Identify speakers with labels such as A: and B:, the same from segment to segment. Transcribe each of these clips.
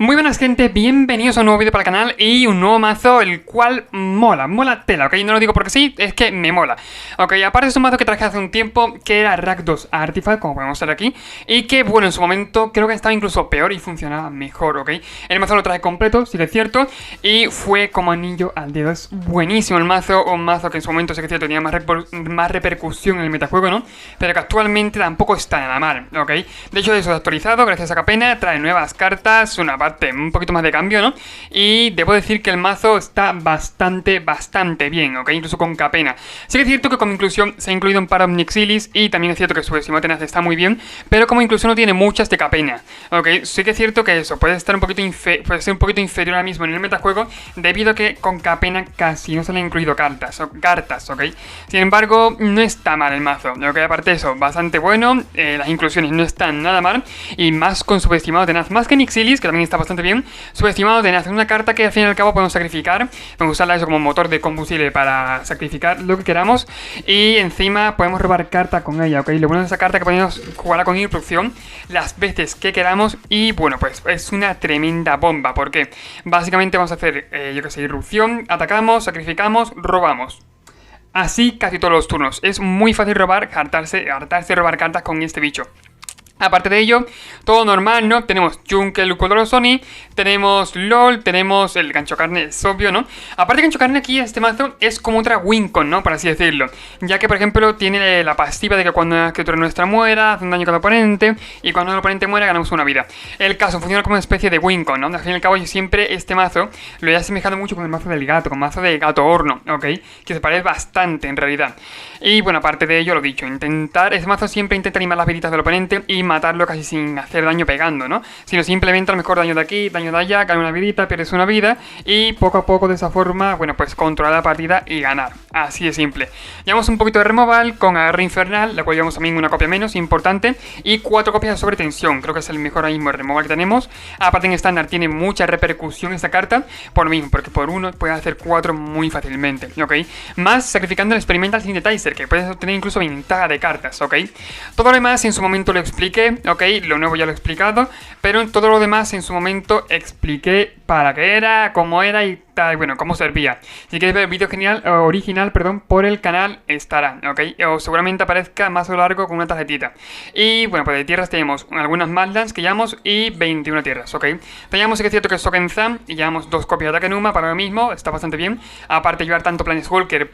A: Muy buenas gente, bienvenidos a un nuevo vídeo para el canal y un nuevo mazo el cual mola tela, ¿ok? No lo digo porque sí, es que me mola. Ok, aparte es un mazo que traje hace un tiempo que era Rakdos Artifact, como podemos ver aquí, y que bueno, en su momento creo que estaba incluso peor y funcionaba mejor, ¿ok? El mazo lo traje completo, sí que es cierto, y fue como anillo al dedo. Es buenísimo el mazo, un mazo que en su momento sí que es cierto tenía más repercusión en el metajuego, ¿no? Pero que actualmente tampoco está nada mal, ¿ok? De hecho, eso es actualizado gracias a Capena, trae nuevas cartas, una un poquito más de cambio, ¿no? Y debo decir que el mazo está bastante bien, ¿ok? Incluso con Capena. Sí que es cierto que como inclusión se ha incluido un par de Nixilis y también es cierto que su Subestimado Tenaz está muy bien, pero como inclusión no tiene muchas de Capena, ¿ok? Sí que es cierto que eso puede estar puede ser un poquito inferior ahora mismo en el metajuego debido a que con Capena casi no se le han incluido cartas, ¿ok? Sin embargo, no está mal el mazo, ¿ok? Aparte de eso, bastante bueno, las inclusiones no están nada mal y más con Subestimado Tenaz, más que Nixilis, que también está bastante bien. Subestimado Tenaz es una carta que al fin y al cabo podemos sacrificar, podemos usarla eso como motor de combustible para sacrificar lo que queramos y encima podemos robar carta con ella, ¿ok? Lo bueno de esa carta es que podemos jugarla con instrucción las veces que queramos y bueno, pues es una tremenda bomba porque básicamente vamos a hacer, yo que sé, irrupción, atacamos, sacrificamos, robamos. Así casi todos los turnos. Es muy fácil robar, hartarse de robar cartas con este bicho. Aparte de ello, todo normal, ¿no? Tenemos Yunque, el Sony, tenemos LOL, tenemos el gancho carne, es obvio, ¿no? Aparte, gancho carne aquí, este mazo es como otra Wincon, ¿no? Por así decirlo. Ya que, por ejemplo, tiene la pasiva de que cuando una criatura nuestra muera, hace un daño a cada oponente, y cuando el oponente muera, ganamos una vida. El caso funciona como una especie de Wincon, ¿no? Al fin y al cabo, yo siempre este mazo lo he asemejado mucho con el mazo del gato, con el mazo de gato horno, ¿ok? Que se parece bastante, en realidad. Y bueno, aparte de ello, lo dicho, este mazo siempre intenta animar las velitas del oponente y matarlo casi sin hacer daño pegando, ¿no? Sino simplemente a lo mejor daño de aquí, daño de allá, gana una vidita, pierdes una vida y poco a poco de esa forma, bueno, pues controlar la partida y ganar. Así de simple. Llevamos un poquito de removal con agarre infernal, la cual llevamos también una copia menos, importante, y 4 copias de sobretensión. Creo que es el mejor ahora mismo removal que tenemos. Aparte en estándar tiene mucha repercusión esta carta, por lo mismo, porque por uno puede hacer 4 muy fácilmente, ¿ok? Más sacrificando el Experimental Synthetizer, que puedes obtener incluso ventaja de cartas, ¿ok? Todo lo demás en su momento lo expliqué, ¿ok? Lo nuevo ya lo he explicado, pero en todo lo demás en su momento expliqué para qué era, cómo era y tal, bueno, cómo servía. Si quieres ver el vídeo original, por el canal estará, ¿ok? O seguramente aparezca más o largo con una tarjetita. Y bueno, pues de tierras tenemos algunas Madlands que llevamos y 21 tierras, ¿ok? Teníamos, sí que es cierto que es Sokenzan y llevamos 2 copias de Takenuma para lo mismo, está bastante bien. Aparte de llevar tanto Planeswalker,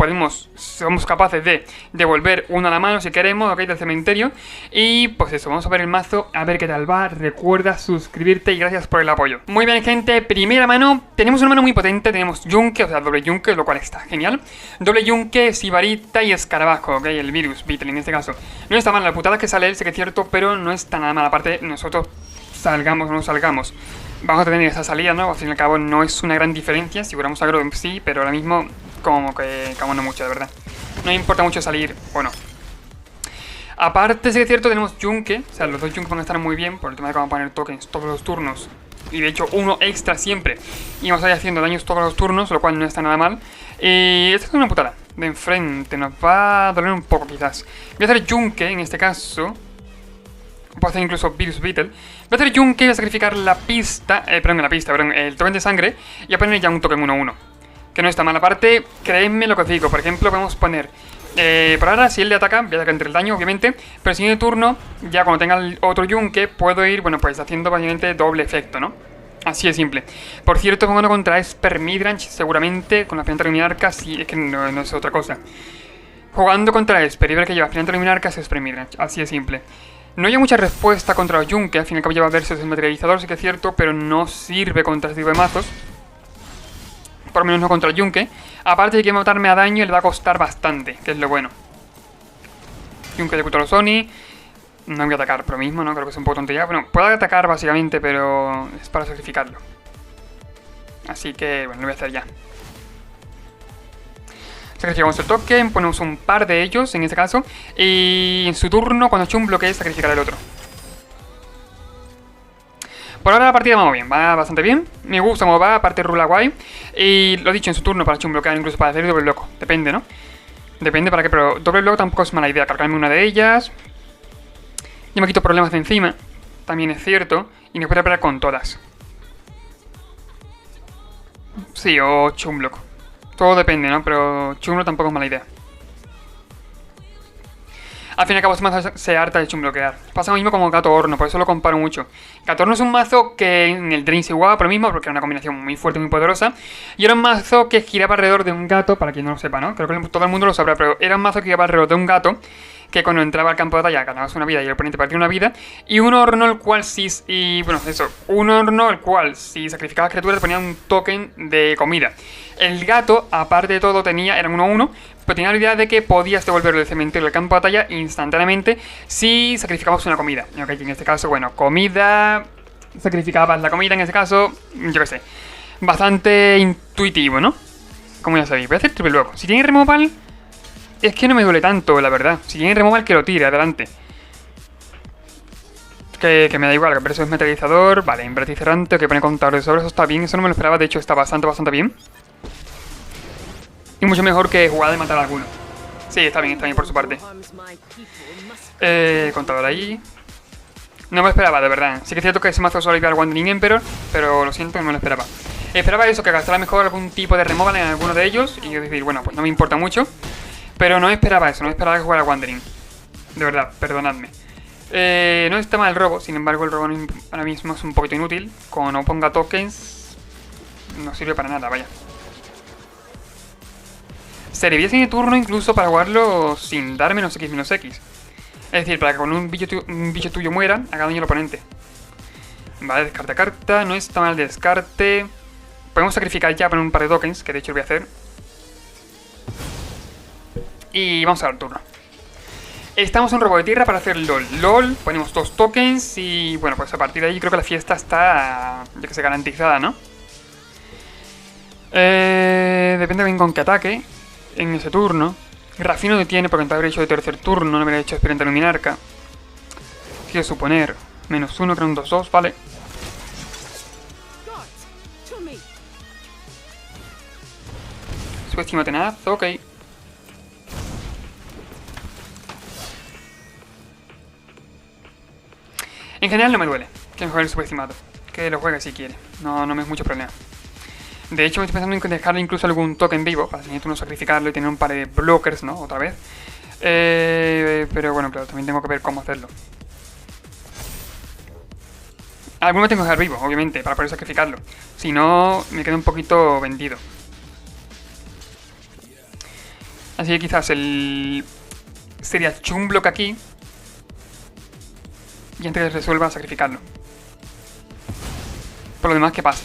A: somos capaces de devolver uno a la mano si queremos, ¿ok? Del cementerio. Y pues eso, vamos a ver el mazo, a ver qué tal va. Recuerda suscribirte y gracias por el apoyo. Muy bien, gente, primera mano, tenemos una mano muy potente. Tenemos Yunque, o sea, doble Yunque, lo cual está genial. Doble Yunque, Sibarita y Escarabajo, ok, el Virus Beetle en este caso. No está mal, la putada que sale él, sé que es cierto, pero no está nada mal. Aparte, nosotros salgamos o no salgamos, vamos a tener esa salida, ¿no? Al fin y al cabo no es una gran diferencia. Si jugamos agro sí, pero ahora mismo como que no mucho, de verdad. No me importa mucho salir, bueno. Aparte, sí que es cierto, tenemos Yunque, o sea, los dos Yunque van a estar muy bien por el tema de que vamos a poner tokens todos los turnos. Y de hecho uno extra siempre. Y vamos a ir haciendo daños todos los turnos, lo cual no está nada mal. Y esta es una putada. De enfrente nos va a doler un poco quizás. Voy a hacer Yunque en este caso. Puedo hacer incluso Virus Beetle. Voy a hacer Yunque y voy a sacrificar la pista. El token de sangre. Y a poner ya un token 1-1. Que no está mal. Aparte, créanme lo que os digo. Por ejemplo, podemos poner... por ahora, si él le ataca, voy a atacar entre el daño, obviamente. Pero el siguiente turno, ya cuando tenga el otro Yunque, puedo ir, bueno, pues haciendo básicamente doble efecto, ¿no? Así de simple. Por cierto, jugando contra Esper Midrange, seguramente con la Planeta Luminarca, sí, es que no es otra cosa. Jugando contra Esper y ver que lleva Planeta Luminarca es Esper Midrange, así de simple. No hay mucha respuesta contra los Yunque, al fin y al cabo lleva versus el materializador, sí que es cierto, pero no sirve contra este tipo de mazos. Por lo menos no contra el Yunque. Aparte de que matarme a daño le va a costar bastante, que es lo bueno. Yunque de Sony. No voy a atacar por lo mismo, ¿no? Creo que es un poco tontería. Bueno, puedo atacar básicamente, pero es para sacrificarlo. Así que, bueno, lo voy a hacer ya. Sacrificamos el token, ponemos un par de ellos en este caso. Y en su turno, cuando eche un bloqueo, sacrificar el otro. Por ahora la partida va muy bien, va bastante bien. Me gusta cómo va, aparte rula guay. Y lo dicho, en su turno para bloquear, incluso para hacer doble bloco. Depende, ¿no? Depende para qué, pero doble bloco tampoco es mala idea. Cargarme una de ellas. Yo me quito problemas de encima. También es cierto. Y me voy a pelear con todas. Sí, o Chunblock. Todo depende, ¿no? Pero Chunblock tampoco es mala idea. Al fin y al cabo, este mazo se harta de chumbloquear. Pasa lo mismo como Gato Horno, por eso lo comparo mucho. Gato Horno es un mazo que en el Drain se jugaba por lo mismo, porque era una combinación muy fuerte, muy poderosa. Y era un mazo que giraba alrededor de un gato, para quien no lo sepa, ¿no? Creo que todo el mundo lo sabrá, pero era un mazo que giraba alrededor de un gato, que cuando entraba al campo de batalla ganabas una vida y el oponente perdía una vida. Y un horno el cual un horno el cual si sacrificabas criaturas te ponía un token de comida. El gato, aparte de todo, era un 1-1, pero tenía la habilidad de que podías devolverlo del cementerio al campo de batalla instantáneamente si sacrificabas una comida. Ok, en este caso, bueno, comida... Sacrificabas la comida en este caso, yo qué sé. Bastante intuitivo, ¿no? Como ya sabéis. Voy a hacer triple luego. Si tiene removal, es que no me duele tanto, la verdad. Si tiene removal, que lo tire, adelante. Que me da igual, pero eso es metalizador. Vale, embratizerante, que pone contador de sobre. Eso está bien, eso no me lo esperaba. De hecho, está bastante bien. Y mucho mejor que jugar de matar a alguno. Sí, está bien por su parte. Contador ahí. No me lo esperaba, de verdad. Sí que es cierto que ese mazo solo iba al Wandering Emperor, pero lo siento, no me lo esperaba. Esperaba eso, que gastara mejor algún tipo de removal en alguno de ellos. Y yo decir, bueno, pues no me importa mucho. Pero no esperaba eso, no esperaba que jugara al Wandering. De verdad, perdonadme. No está mal el robo, sin embargo el robo ahora mismo es un poquito inútil. Como no ponga tokens, no sirve para nada, vaya. Serviría sin turno incluso para jugarlo sin dar -X. Es decir, para que con un bicho tuyo muera, haga daño al oponente. Vale, descarta carta, no está mal descarte. Podemos sacrificar ya por un par de tokens, que de hecho lo voy a hacer. Y vamos a dar turno. Estamos en un robo de tierra para hacer LOL. LOL, ponemos 2 tokens y bueno, pues a partir de ahí creo que la fiesta está, ya que se garantizada, ¿no? Depende bien con qué ataque en ese turno. Rafino no tiene, porque entonces habría hecho de tercer turno, no habría hecho Experiencia Luminarca. Quiero suponer. -1, creo un 2-2, vale. Subestima tenaz, ok. En general no me duele que juegue el subestimado. Que lo juegue si quiere, no me es mucho problema. De hecho, me estoy pensando en dejarle incluso algún token vivo para tener uno sacrificarlo y tener un par de blockers, ¿no? Otra vez. Pero bueno, claro, también tengo que ver cómo hacerlo. Alguno tengo que dejar vivo, obviamente, para poder sacrificarlo. Si no, me quedo un poquito vendido. Así que quizás sería Chunblock aquí. Y antes que resuelva sacrificarlo. Por lo demás, ¿qué pasa?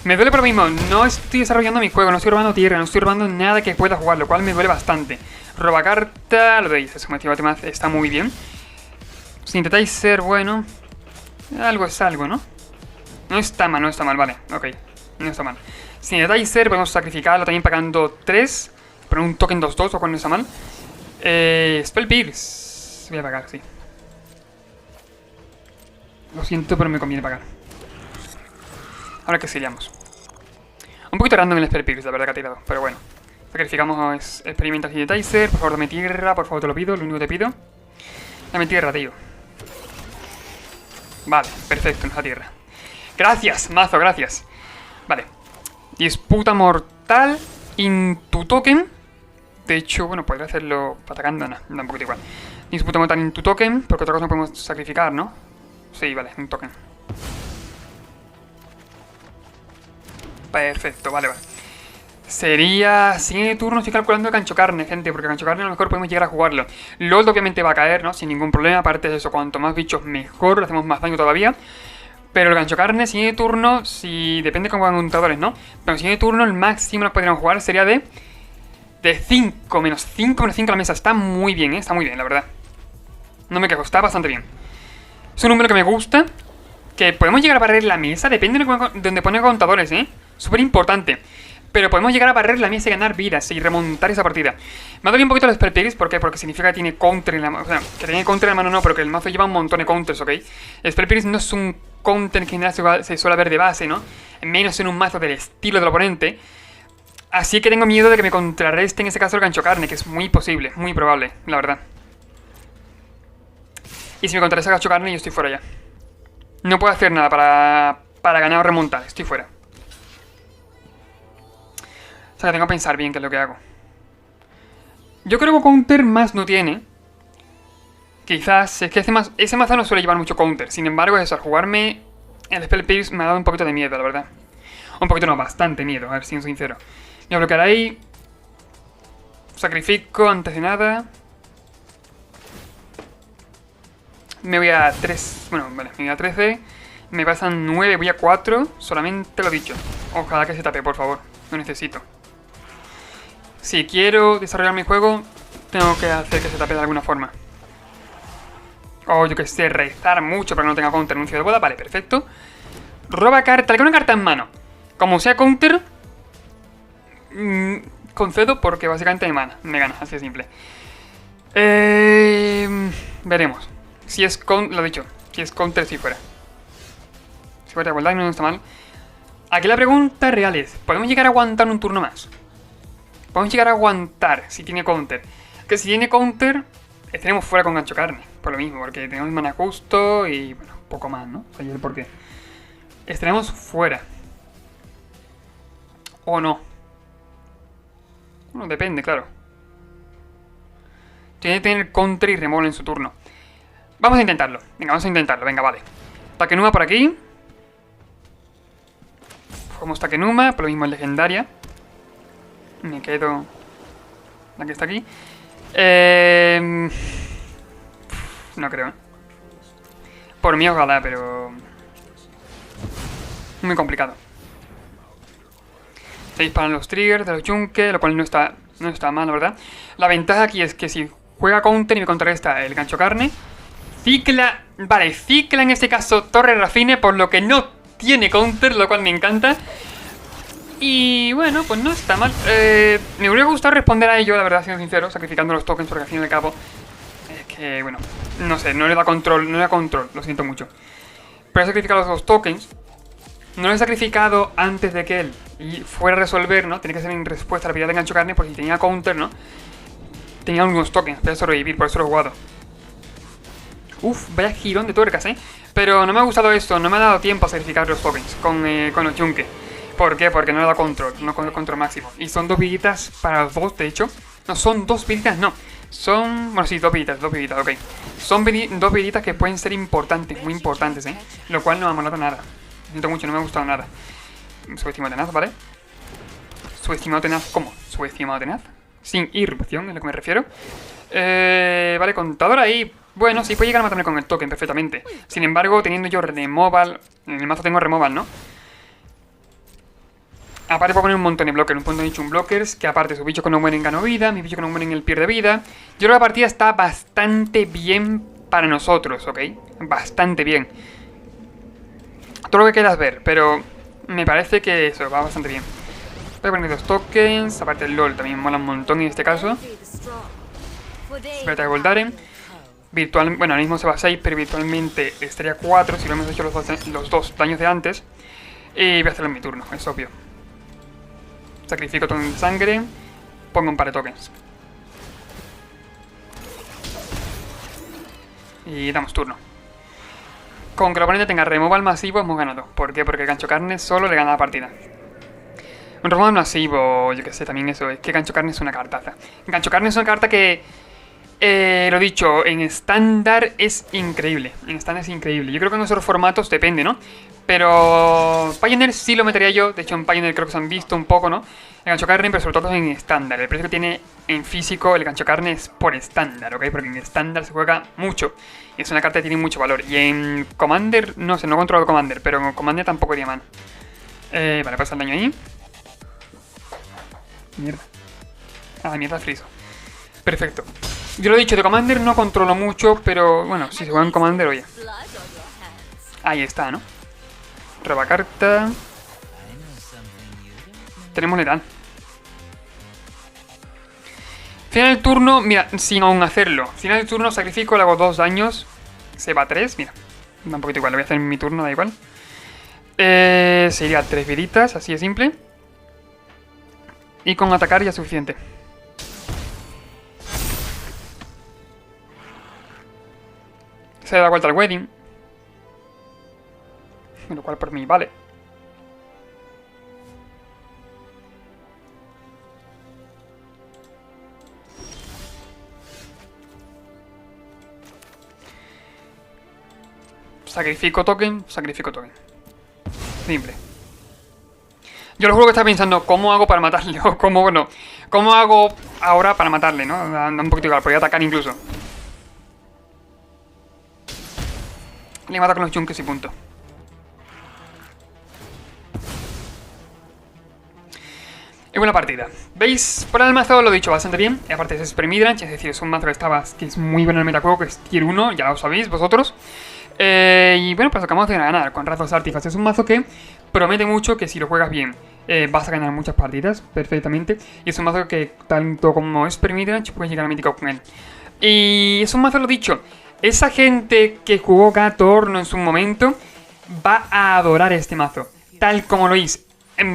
A: Me duele por lo mismo, no estoy desarrollando mi juego, no estoy robando tierra, no estoy robando nada que pueda jugar, lo cual me duele bastante. Roba carta, lo veis, ese motivo está muy bien. Si intentáis ser bueno, algo es algo, ¿no? No está mal, vale, ok, no está mal. Si intentáis ser, podemos sacrificarlo también pagando 3, poner un token 2-2, o cuando no está mal. Spell Pierce, voy a pagar, sí. Lo siento, pero me conviene pagar. Ahora que seríamos. Un poquito random el Spell Pierce, la verdad que ha tirado, pero bueno. Sacrificamos Experimentación de Tizer. Por favor, dame tierra, por favor, te lo pido, lo único que te pido. Dame tierra, tío. Vale, perfecto, nos da tierra. Gracias, mazo, gracias. Vale. Disputa mortal into token. De hecho, bueno, podría hacerlo atacando, no, da un poquito igual. Disputa mortal into token, porque otra cosa no podemos sacrificar, ¿no? Sí, vale, un token. Perfecto, vale. Sería... Siguiente turno estoy calculando el Gancho Carne, gente, porque Gancho Carne a lo mejor podemos llegar a jugarlo. LOL obviamente va a caer, ¿no? Sin ningún problema, aparte de eso, cuanto más bichos mejor, le hacemos más daño todavía. Pero el Gancho Carne, siguiente turno, si... Depende cómo van contadores, ¿no? Pero siguiente turno, el máximo que podríamos jugar sería de 5, menos 5 a la mesa. Está muy bien, está muy bien, la verdad. No me quejo, está bastante bien. Es un número que me gusta. Que podemos llegar a barrer la mesa, depende de donde pone contadores, súper importante. Pero podemos llegar a barrer la mesa y ganar vidas y remontar esa partida. Me ha dolido un poquito los Spell Pierce, ¿por qué? Porque significa que tiene counter en la mano. O sea, que tiene counter en la mano no, pero que el mazo lleva un montón de counters, ¿ok? El Spell Pierce no es un counter que en general se suele ver de base, ¿no? Menos en un mazo del estilo del oponente. Así que tengo miedo de que me contrarreste en ese caso el Gancho Carne, que es muy posible, muy probable, la verdad. Y si me contrarresta el Gancho Carne, yo estoy fuera ya. No puedo hacer nada para ganar o remontar, estoy fuera. sea que tengo que pensar bien qué es lo que hago. Yo creo que counter más no tiene. Quizás, es que ese mazo no suele llevar mucho counter. Sin embargo, eso, al jugarme el Spell Pierce me ha dado un poquito de miedo, la verdad. Un poquito no, bastante miedo, a ver, siendo sincero. Voy a bloquear ahí. Sacrifico antes de nada. Me voy a 3. Bueno, vale, me voy a 13. Me pasan 9, voy a 4. Solamente lo dicho. Ojalá que se tape, por favor. Lo necesito. Si quiero desarrollar mi juego, tengo que hacer que se tape de alguna forma. O yo que sé, rezar mucho para que no tenga counter anuncio de boda. Vale, perfecto. Roba carta, le queda una carta en mano. Como sea counter, concedo porque básicamente me gana, así de simple. Veremos. Si es counter, lo dicho, si es counter, si fuera. Si fuera igualdad, no está mal. Aquí la pregunta real es, ¿podemos llegar a aguantar un turno más? Podemos llegar a aguantar si tiene counter. Que si tiene counter, estaremos fuera con gancho carne. Por lo mismo, porque tenemos mana justo y bueno, poco más, ¿no? O sea, el porqué. Estaremos fuera. O no. Bueno, depende, claro. Tiene que tener counter y removal en su turno. Vamos a intentarlo. Venga, vamos a intentarlo. Venga, vale. Takenuma por aquí. Como Takenuma, por lo mismo es legendaria. Me quedo... La que está aquí. No creo, ¿eh? Por mí ojalá, pero... Muy complicado. Se disparan los triggers de los yunque, lo cual no está mal, la verdad. La ventaja aquí es que si juega counter y me contrarresta el gancho carne, cicla... Vale, cicla en este caso Torre Rafine, por lo que no tiene counter, lo cual me encanta. Y bueno, pues no está mal. Me hubiera gustado responder a ello, la verdad, siendo sincero, sacrificando los tokens, porque al fin y al cabo... Es que, bueno, no sé, no le da control, lo siento mucho. Pero he sacrificado los dos tokens. No lo he sacrificado antes de que él fuera a resolver, ¿no? Tenía que ser en respuesta a la habilidad de gancho carne, porque si tenía counter, ¿no? Tenía unos tokens para sobrevivir, por eso lo he jugado. Uf, vaya girón de tuercas, ¿eh? Pero no me ha gustado esto, no me ha dado tiempo a sacrificar los tokens con los yunque. ¿Por qué? Porque no le da control, no con el control máximo. Y son dos viditas para los dos, de hecho. No, son dos viditas, no. Son... Bueno, sí, dos viditas, ok. Son dos viditas que pueden ser importantes, muy importantes, ¿eh? Lo cual no me ha molado nada. Siento mucho, no me ha gustado nada. Subestimado tenaz, ¿vale? Subestimado tenaz, ¿cómo? Subestimado tenaz. Sin irrupción, es a lo que me refiero. Vale, contador ahí. Bueno, sí, puede llegar a matarme con el token perfectamente. Sin embargo, teniendo yo removal... En el mazo tengo removal, ¿no? Aparte puedo poner un montón de blockers, un montón de chum blockers, que aparte su bicho que no mueren gano vida, mi bicho que no mueren el pierde vida. Yo creo que la partida está bastante bien para nosotros, ¿ok? Bastante bien. Todo lo que quieras ver, pero me parece que eso va bastante bien. Voy a poner dos tokens, aparte el LOL también mola un montón en este caso. Espérate, Goldaren. Bueno, ahora mismo se va a 6, pero virtualmente estaría 4 si lo hemos hecho los dos daños de antes. Y voy a hacerlo en mi turno, es obvio. Sacrifico todo en sangre. Pongo un par de tokens. Y damos turno. Con que el oponente tenga removal masivo hemos ganado. ¿Por qué? Porque el gancho carne solo le gana la partida. Un removal masivo, yo que sé, también eso. Es que gancho carne es una cartaza. Gancho carne es una carta que... lo dicho, en estándar es increíble. En estándar es increíble. Yo creo que en otros formatos depende, ¿no? Pero Pioneer sí lo metería yo. De hecho, en Pioneer creo que se han visto un poco, ¿no? El gancho carne, pero sobre todo en estándar. El precio que tiene en físico el gancho carne es por estándar, ¿ok? Porque en estándar se juega mucho. Y es una carta que tiene mucho valor. Y en Commander, no sé, no controlo Commander, pero en Commander tampoco iría mal. Vale, pasa el daño ahí. Mierda. Ah, mierda, friso. Perfecto. Yo lo he dicho, de Commander no controlo mucho, pero bueno, si se juega en Commander, oye. Ahí está, ¿no? Roba carta. Tenemos letal. Final del turno, mira, sin aún hacerlo. Final del turno, sacrifico, le hago 2 daños. Se va a 3, mira. Da un poquito igual, lo voy a hacer en mi turno, da igual. Sería 3 viditas, así de simple. Y con atacar ya es suficiente. Se da vuelta al wedding. Lo cual por mí vale. Sacrifico token, sacrifico token. Simple. Yo lo juro que estaba pensando, ¿cómo hago para matarle? O cómo, bueno, ¿cómo hago ahora para matarle, no? Da un poquito igual, podría atacar incluso. Le mata con los yunkes y punto. Y buena partida. ¿Veis? Por el mazo lo he dicho bastante bien. Y aparte es Spray Midrange, es decir, es un mazo que es muy bueno en el metajuego, que es tier 1, ya lo sabéis vosotros. Y bueno, pues acabamos de ganar con Rakdos Artifacts. Es un mazo que promete mucho que si lo juegas bien vas a ganar muchas partidas perfectamente. Y es un mazo que tanto como Spray Midrange puedes llegar a mítico con él. Y es un mazo, lo dicho, esa gente que jugó cada torno en su momento va a adorar este mazo. Tal como lo hice.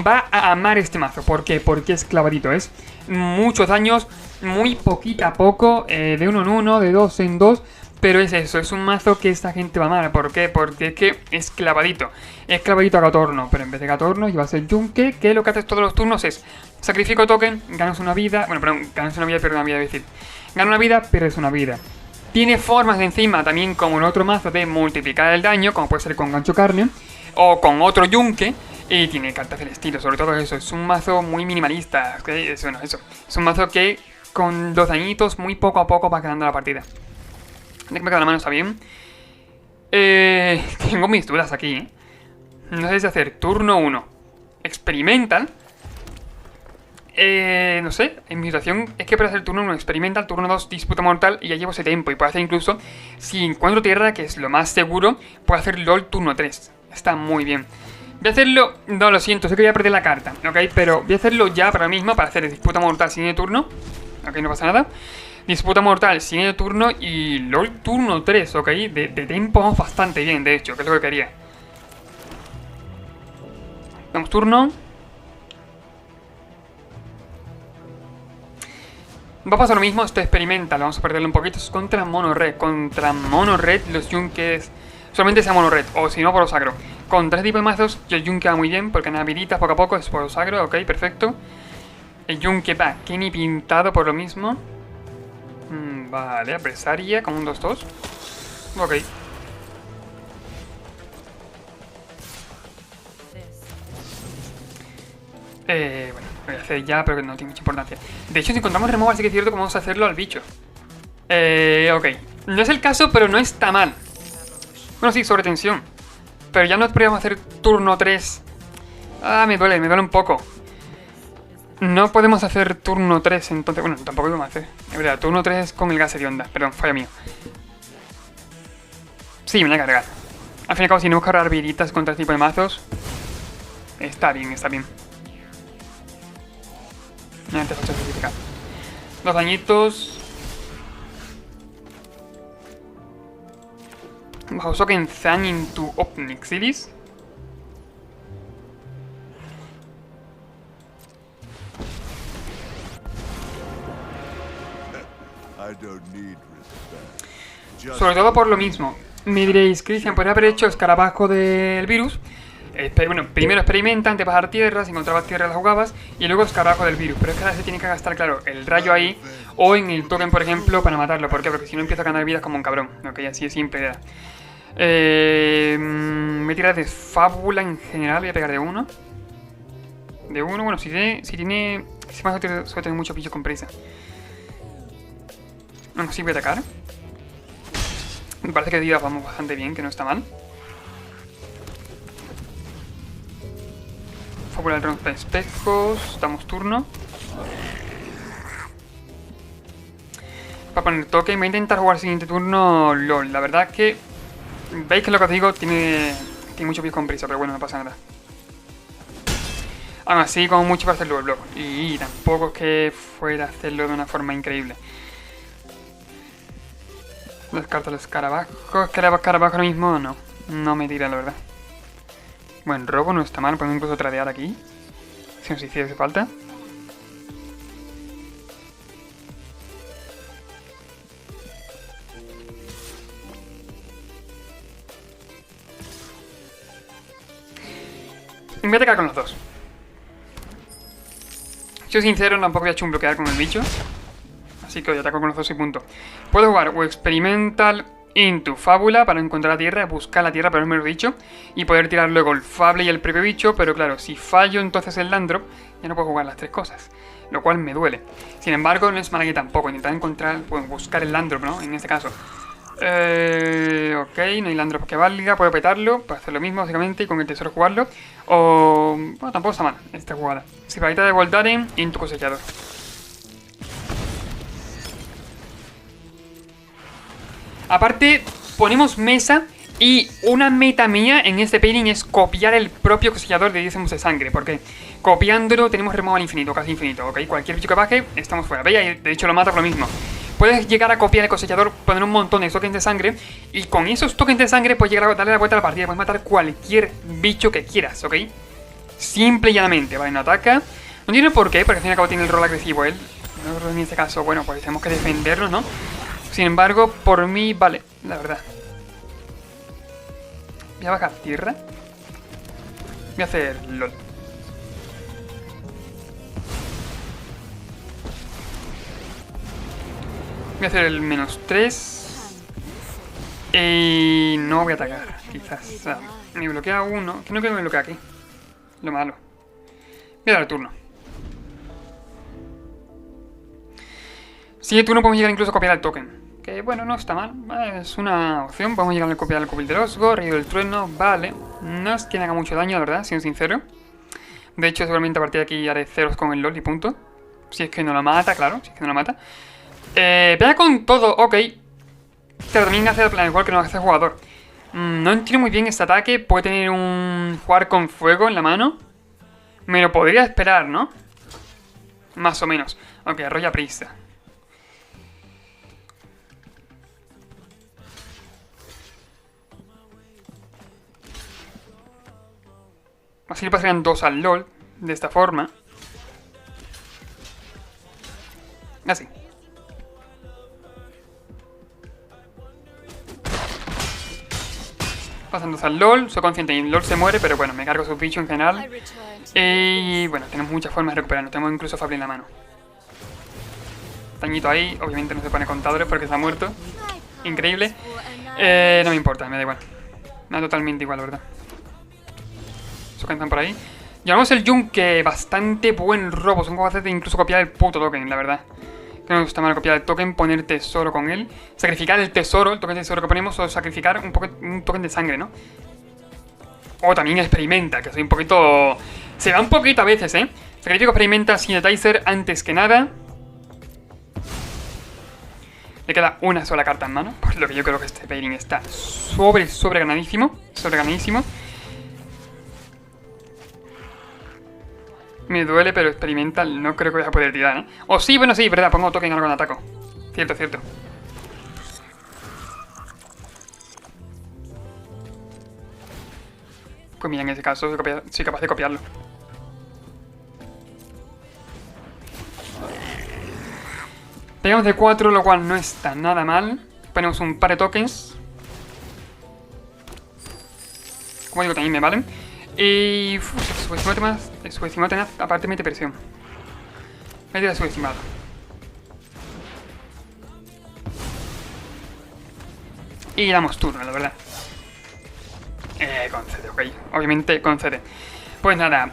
A: Va a amar este mazo. ¿Por qué? Porque es clavadito. Es muchos daños, muy poquito a poco, de uno en uno, de dos en dos. Pero es eso, es un mazo que esta gente va a amar. ¿Por qué? Porque es que es clavadito. Es clavadito a cada turno. Pero en vez de cada turno llevas el yunque, que lo que haces todos los turnos es sacrifico token, ganas una vida. Bueno, perdón, ganas una vida, pierdes una vida, es decir. Gana una vida, pierdes una vida. Tiene formas de encima también como en otro mazo de multiplicar el daño, como puede ser con gancho carne o con otro yunque. Y tiene cartas del estilo, sobre todo eso. Es un mazo muy minimalista. Bueno, eso. Es un mazo que con 2 dañitos, muy poco a poco va ganando la partida. Me queda la mano, está bien. Tengo mis dudas aquí, ¿eh? No sé si hacer turno 1 experimental. No sé, en mi situación es que para hacer turno 1 experimental, turno 2 disputa mortal y ya llevo ese tiempo. Y puedo hacer incluso, si encuentro tierra, que es lo más seguro, puedo hacer LOL turno 3. Está muy bien. Voy a hacerlo, no lo siento, sé que voy a perder la carta, ¿ok? Pero voy a hacerlo ya para mismo, para hacer disputa mortal sin el turno. Ok, no pasa nada. Disputa mortal sin el turno y LOL turno 3, ¿ok? De tiempo vamos bastante bien, de hecho, que es lo que quería. Damos turno. Va a pasar lo mismo, esto experimenta, vamos a perderlo un poquito. Es contra Mono Red. Contra Mono Red los yunkes solamente sea Mono Red, o si no por Osagro. Con 3 tipos de mazos, el yunque va muy bien, porque me habilitas poco a poco, es por Osagro, ok, perfecto. El yunque va, que ni pintado por lo mismo. Vale, apresaría con un 2-2. Ok. Bueno, lo voy a hacer ya, pero que no tiene mucha importancia. De hecho, si encontramos removal, sí que es cierto que vamos a hacerlo al bicho. Ok. No es el caso, pero no está mal. Bueno, sí, sobre tensión. Pero ya no podríamos hacer turno 3. Ah, me duele un poco. No podemos hacer turno 3, entonces... Bueno, tampoco lo vamos a hacer. Es verdad, turno 3 con el gas de onda. Perdón, fallo mío. Sí, me voy a cargar. Al fin y al cabo, si no buscar arbiritas contra este tipo de mazos... Está bien, está bien. Te faccio certificar. 2 dañitos. Bajo Soken Zan into Opnixilis. Sobre todo por lo mismo. Me diréis, Cristian, podría haber hecho escarabajo del virus. Bueno, primero experimenta, antes de bajar tierra, si encontrabas tierra las jugabas, y luego escarabajo del virus. Pero es que ahora se tiene que gastar, claro, el rayo ahí, o en el token, por ejemplo, para matarlo. ¿Por qué? Porque si no empieza a ganar vidas como un cabrón. Ok, así es simple era. Me tira de fábula en general, voy a pegar de 1. De 1, bueno, si tiene... Si más suele tener muchos bichos con prisa. Bueno, sí voy a atacar. Me parece que de vida vamos bastante bien, que no está mal. Fábula del rompe espejos. Damos turno. Para poner toque. Voy a intentar jugar el siguiente turno LOL. La verdad es que... Veis que lo que os digo tiene mucho bicho con prisa, pero bueno, no pasa nada. Aún así, como mucho para hacerlo el block. Y tampoco es que fuera a hacerlo de una forma increíble. Descarto el escarabajo. Es que el escarabajo ahora mismo no me tira, la verdad. Bueno, robo no está mal, podemos incluso tradear aquí. Si nos hiciese falta. Me voy a atacar con los dos. Si soy sincero, tampoco voy a bloquear con el bicho. Así que hoy ataco con los dos y punto. Puedo jugar o experimental into fábula para encontrar la tierra, buscar la tierra, pero no me lo he dicho, y poder tirar luego el fable y el propio bicho, pero claro, si fallo entonces el land drop, ya no puedo jugar las tres cosas, lo cual me duele. Sin embargo, no es mala que tampoco, intentar encontrar, pues, buscar el land drop, ¿no? En este caso. Ok, no hay land drop que valga, puedo petarlo, puedo hacer lo mismo básicamente y con el tesoro jugarlo. O... bueno, tampoco está mal esta jugada. Sibarita de Voldaren, into cosechador. Aparte, ponemos mesa y una meta mía en este pairing es copiar el propio cosechador de 10 emos de sangre, porque copiándolo tenemos removal al infinito, casi infinito, ¿ok? Cualquier bicho que baje, estamos fuera. ¿Veis? De hecho lo mata por lo mismo. Puedes llegar a copiar el cosechador, poner un montón de tokens de sangre, y con esos tokens de sangre puedes llegar a darle la vuelta a la partida, puedes matar cualquier bicho que quieras, ¿ok? Simple y llanamente, ¿vale? No ataca. No entiendo por qué, porque al fin y al cabo tiene el rol agresivo él. Nosotros en este caso, bueno, pues tenemos que defendernos, ¿no? Sin embargo, por mí, vale, la verdad. Voy a bajar tierra. Voy a hacer LOL. Voy a hacer el -3. Y no voy a atacar, quizás. O sea, me bloquea uno. Que no quiero que me bloquee aquí. Lo malo. Voy a dar el turno. Siguiente turno podemos llegar incluso a copiar el token. Que bueno, no está mal. Es una opción. Podemos llegar a copiar el copil del Osgo, Rayo del Trueno. Vale. No es que me haga mucho daño, la verdad, siendo sincero. De hecho, seguramente a partir de aquí haré ceros con el LOL y punto. Si es que no lo mata, claro. Si es que no lo mata. Pega con todo, ok. Pero también hace el plan igual que no hace el jugador. No entiendo muy bien este ataque. Puede tener un jugar con fuego en la mano. Me lo podría esperar, ¿no? Más o menos. Ok, arrolla prisa. Así le pasarían 2 al LOL. De esta forma. Así. Pasan 2 al LOL. Soy consciente y el LOL se muere, pero bueno, me cargo su bicho en general. Y bueno, tenemos muchas formas de recuperarnos. Tenemos incluso Fable en la mano. Dañito ahí. Obviamente no se pone contadores porque está muerto. Increíble. No me importa, me da igual. Me da totalmente igual, la verdad. Están por ahí. Llevamos el Yunque, bastante buen robo. Son capaces de incluso copiar el puto token, la verdad. Que no me gusta mal copiar el token, poner tesoro con él. Sacrificar el tesoro, el token de tesoro que ponemos, o sacrificar un token de sangre, ¿no? O también experimenta, que soy un poquito... se va un poquito a veces, ¿eh? Sacrifico experimenta Synthetizer antes que nada. Le queda una sola carta en mano, por lo que yo creo que este pairing está sobre ganadísimo. Me duele, pero experimental no creo que vaya a poder tirar, ¿eh? O sí, bueno, sí, verdad, pongo token algo en ataco. Cierto, cierto. Pues mira, en ese caso soy capaz de copiarlo. Pegamos de 4, lo cual no está nada mal. Ponemos un par de tokens. Como digo, también me valen. Y... subestimado tenaz, aparte mete presión. Mete subestimado. Y damos turno, la verdad. Concede, ok. Obviamente concede. Pues nada,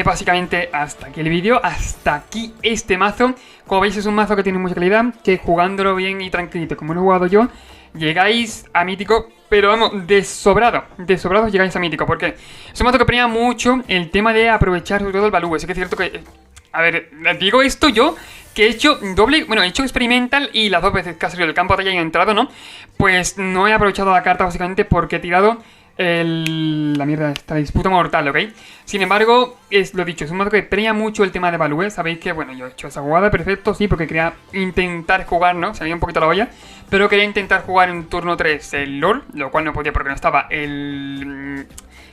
A: básicamente hasta aquí el vídeo. Hasta aquí este mazo. Como veis es un mazo que tiene mucha calidad, que jugándolo bien y tranquilito como lo he jugado yo, llegáis a mítico. Pero vamos, de sobrados llegáis a mítico. Porque es un mazo que premia mucho el tema de aprovechar sobre todo el value. Sí que es cierto que... a ver, digo esto yo, que he hecho doble... bueno, he hecho experimental y las 2 veces que ha salido del campo de batalla y he entrado, ¿no? Pues no he aprovechado la carta básicamente porque he tirado la mierda, esta disputa mortal, ¿ok? Sin embargo, es lo dicho, es un mazo que premia mucho el tema de value. Sabéis que, bueno, yo he hecho esa jugada, perfecto, sí, porque quería intentar jugar, ¿no? Se había un poquito la olla, pero quería intentar jugar en turno 3 el LOL, lo cual no podía porque no estaba el...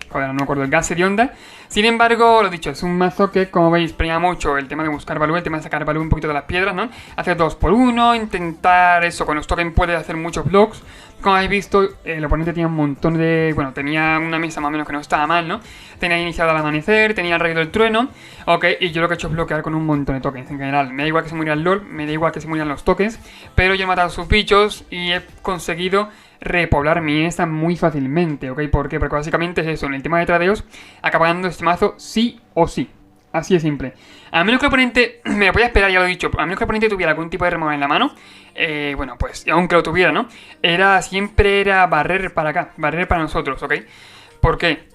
A: joder, no me acuerdo, el gas de onda. Sin embargo, lo dicho, es un mazo que, como veis, premia mucho el tema de buscar value, el tema de sacar value un poquito de las piedras, ¿no? Hacer 2x1, intentar eso, con los tokens puede hacer muchos blocks. Como habéis visto, el oponente tenía un montón de... bueno, tenía una mesa más o menos que no estaba mal, ¿no? Tenía iniciado al amanecer, tenía el rayo del trueno, ok, y yo lo que he hecho es bloquear con un montón de tokens en general. Me da igual que se muriera el LOL, me da igual que se murieran los tokens, pero yo he matado a sus bichos y he conseguido repoblar mi esta muy fácilmente, ¿ok? ¿Por qué? Porque básicamente es eso, en el tema de tradeos, acaba ganando este mazo sí o sí. Así de simple. A menos que el oponente, me lo voy a esperar, ya lo he dicho, a menos que el oponente tuviera algún tipo de removal en la mano, bueno, pues, aunque lo tuviera, ¿no? Siempre era barrer para acá, barrer para nosotros, ¿ok? ¿Por qué?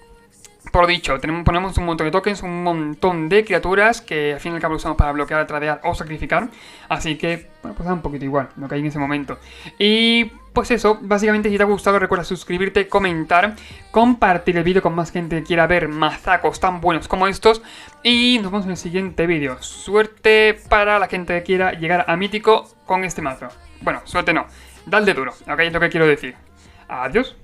A: Por dicho, ponemos un montón de tokens, un montón de criaturas que al fin y al cabo usamos para bloquear, tradear o sacrificar. Así que, bueno, pues da un poquito igual lo que hay en ese momento. Y pues eso, básicamente si te ha gustado recuerda suscribirte, comentar, compartir el vídeo con más gente que quiera ver mazacos tan buenos como estos. Y nos vemos en el siguiente vídeo. Suerte para la gente que quiera llegar a mítico con este mazo. Bueno, suerte no, dale duro, ¿ok? Es lo que quiero decir. Adiós.